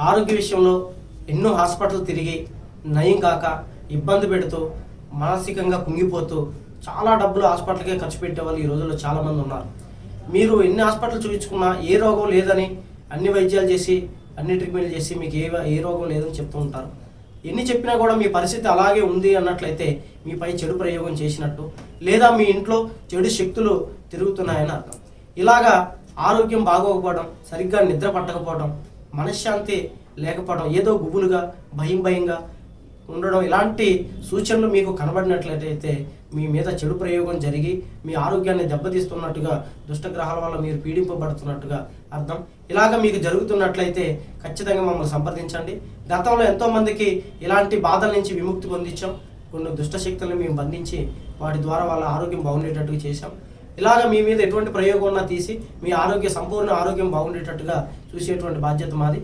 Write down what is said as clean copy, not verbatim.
ఆరోగ్య విషయంలో ఎన్నో హాస్పిటల్ తిరిగి నయం కాక ఇబ్బంది పెడుతూ మానసికంగా కుంగిపోతూ చాలా డబ్బులు హాస్పిటల్కే ఖర్చు పెట్టే వాళ్ళు ఈ రోజుల్లో చాలామంది ఉన్నారు. మీరు ఎన్ని హాస్పిటల్ చూపించుకున్నా ఏ రోగం లేదని అన్ని వైద్యాలు చేసి అన్ని ట్రీట్మెంట్లు చేసి మీకు ఏ రోగం లేదని చెప్తూ ఉంటారు. ఎన్ని చెప్పినా కూడా మీ పరిస్థితి అలాగే ఉంది అన్నట్లయితే మీపై చెడు ప్రయోగం చేసినట్టు, లేదా మీ ఇంట్లో చెడు శక్తులు తిరుగుతున్నాయని అర్థం. ఇలాగా ఆరోగ్యం బాగోకపోవడం, సరిగ్గా నిద్ర పట్టకపోవడం, మనశ్శాంతి లేకపోవడం, ఏదో గుబులుగా భయంగా ఉండడం, ఇలాంటి సూచనలు మీకు కనబడినట్లయితే మీ మీద చెడు ప్రయోగం జరిగి మీ ఆరోగ్యాన్ని దెబ్బతీస్తున్నట్టుగా, దుష్టగ్రహాల వల్ల మీరు పీడింపబడుతున్నట్టుగా అర్థం. ఇలాగ మీకు జరుగుతున్నట్లయితే ఖచ్చితంగా మమ్మల్ని సంప్రదించండి. గతంలో ఎంతోమందికి ఇలాంటి బాధల నుంచి విముక్తి పొందించాం. కొన్ని దుష్టశక్తులను మేము బంధించి వాటి ద్వారా వాళ్ళ ఆరోగ్యం బాగుండేటట్టుగా చేశాం. ఇలాగ మీ మీద ఎటువంటి ప్రయోగం ఉన్నా తీసి మీ సంపూర్ణ ఆరోగ్యం బాగుండేటట్టుగా చూసేటువంటి బాధ్యత మాది.